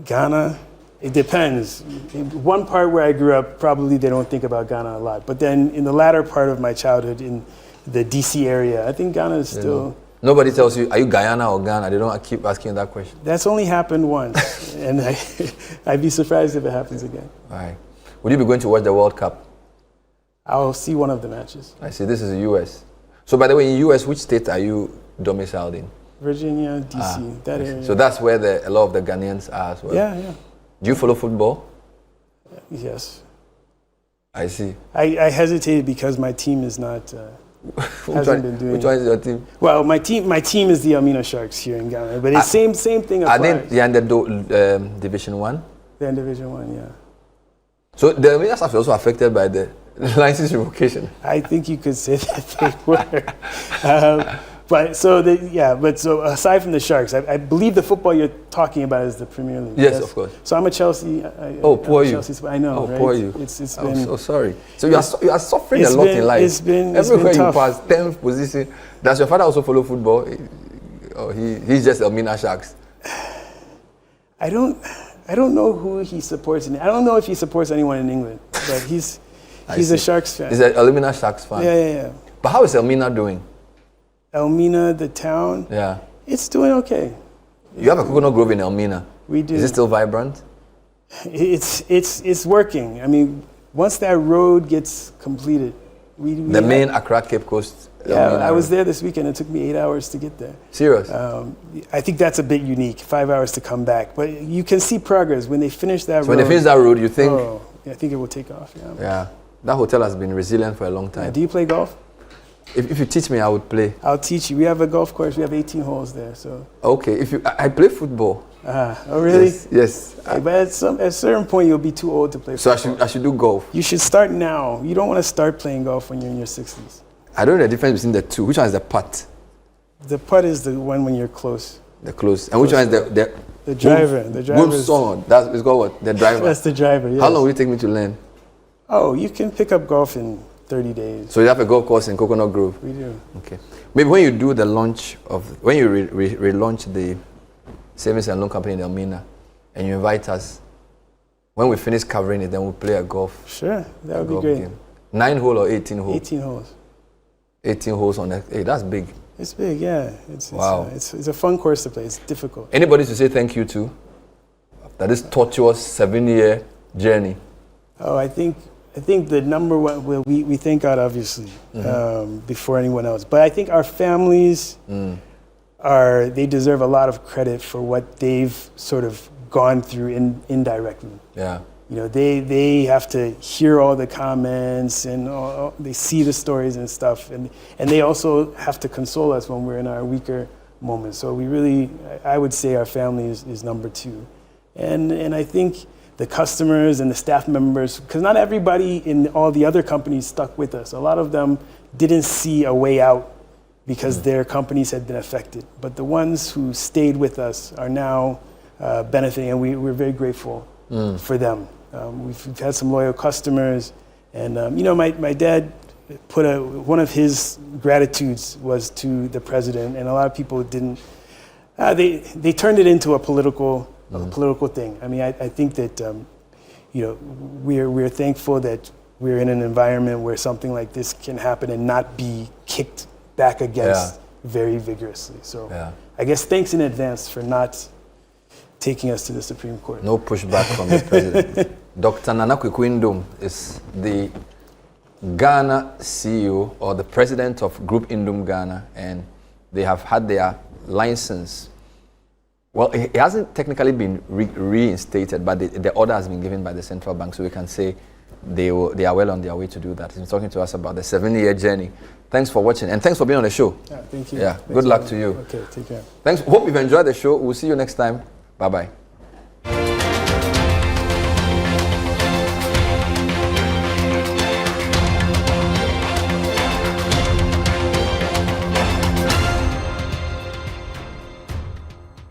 Ghana, it depends. In one part where I grew up, probably they don't think about Ghana a lot. But then in the latter part of my childhood, in the D.C. area, I think Ghana is still... Nobody tells you, are you Guyana or Ghana? They don't keep asking that question. That's only happened once. And I'd be surprised if it happens again. All right. Would you be going to watch the World Cup? I'll see one of the matches. I see. This is the U.S. So by the way, in U.S., which state are you domiciled in? Virginia, D.C., that area. So that's where a lot of the Ghanaians are as well? Yeah. Do you follow football? Yes. I see. I hesitated because my team is not... hasn't been doing. Which one is your team? Well, my team is the Elmina Sharks here in Ghana, but it's same thing applies. Are they under Division 1? They're in Division 1, yeah. So the Elmina Sharks are also affected by the license revocation? I think you could say that they were. So aside from the Sharks, I believe the football you're talking about is the Premier League. Yes, of course. So I'm a Chelsea. Poor you. Chelsea, I know, right? Poor you. It's I'm been so sorry. So you are suffering a lot in life. It's been everywhere tough. you pass, 10th position. Does your father also follow football? Or he's just Elmina Sharks? I don't know who he supports. I don't know if he supports anyone in England, but he's a Sharks fan. He's an Elmina Sharks fan. Yeah. But how is Elmina doing? Elmina, the town? Yeah. It's doing okay. You have a coconut grove in Elmina. We do. Is it still vibrant? It's working. I mean, once that road gets completed, the main Accra Cape Coast. Yeah, I was there this weekend. It took me 8 hours to get there. Serious? I think that's a bit unique. 5 hours to come back, but you can see progress when they finish that road. When they finish that road, you think? Oh, I think it will take off. Yeah. That hotel has been resilient for a long time. Do you play golf? If you teach me, I would play. I'll teach you. We have a golf course. We have 18 holes there. So. Okay. I play football. Oh, really? Yes. But at a certain point, you'll be too old to play football. So I should do golf. You should start now. You don't want to start playing golf when you're in your 60s. I don't know the difference between the two. Which one is the putt? The putt is the one when you're close. The close. And which one is the driver? The driver is song. It's called what? The driver. That's the driver. Yes. How long will it take me to learn? Oh, you can pick up golf in 30 days. So you have a golf course in Coconut Grove? We do. Okay. Maybe when you do the launch when you relaunch the savings and loan company in Elmina, and you invite us, when we finish covering it, then we'll play a golf. Sure, that would be great. Game. 9 hole or 18 hole? 18 holes. 18 holes on that. Hey, that's big. It's big, yeah. Wow. It's a fun course to play. It's difficult. Anybody to say thank you to? That is tortuous 7-year journey. Oh, I think the number one, we thank God obviously, before anyone else. But I think our families they deserve a lot of credit for what they've sort of gone through indirectly. Yeah. You know, they have to hear all the comments and they see the stories and stuff. And they also have to console us when we're in our weaker moments. So I would say our family is number two. And I think the customers and the staff members, because not everybody in all the other companies stuck with us. A lot of them didn't see a way out because their companies had been affected. But the ones who stayed with us are now benefiting, and we're very grateful for them. We've had some loyal customers, and my dad put one of his gratitudes was to the president, and a lot of people didn't. They turned it into a political thing. I mean, I think that we're thankful that we're in an environment where something like this can happen and not be kicked back against very vigorously. So I guess thanks in advance for not taking us to the Supreme Court. No pushback from the president. Dr. Nduom is the Ghana CEO or the president of Groupe Nduom Ghana, and they have had their license. Well, it hasn't technically been reinstated, but the order has been given by the central bank, so we can say they are well on their way to do that. He's talking to us about the 7-year journey. Thanks for watching, and thanks for being on the show. Yeah, thank you. Yeah, Thanks good luck to you. Okay, take care. Thanks. Hope you've enjoyed the show. We'll see you next time. Bye-bye.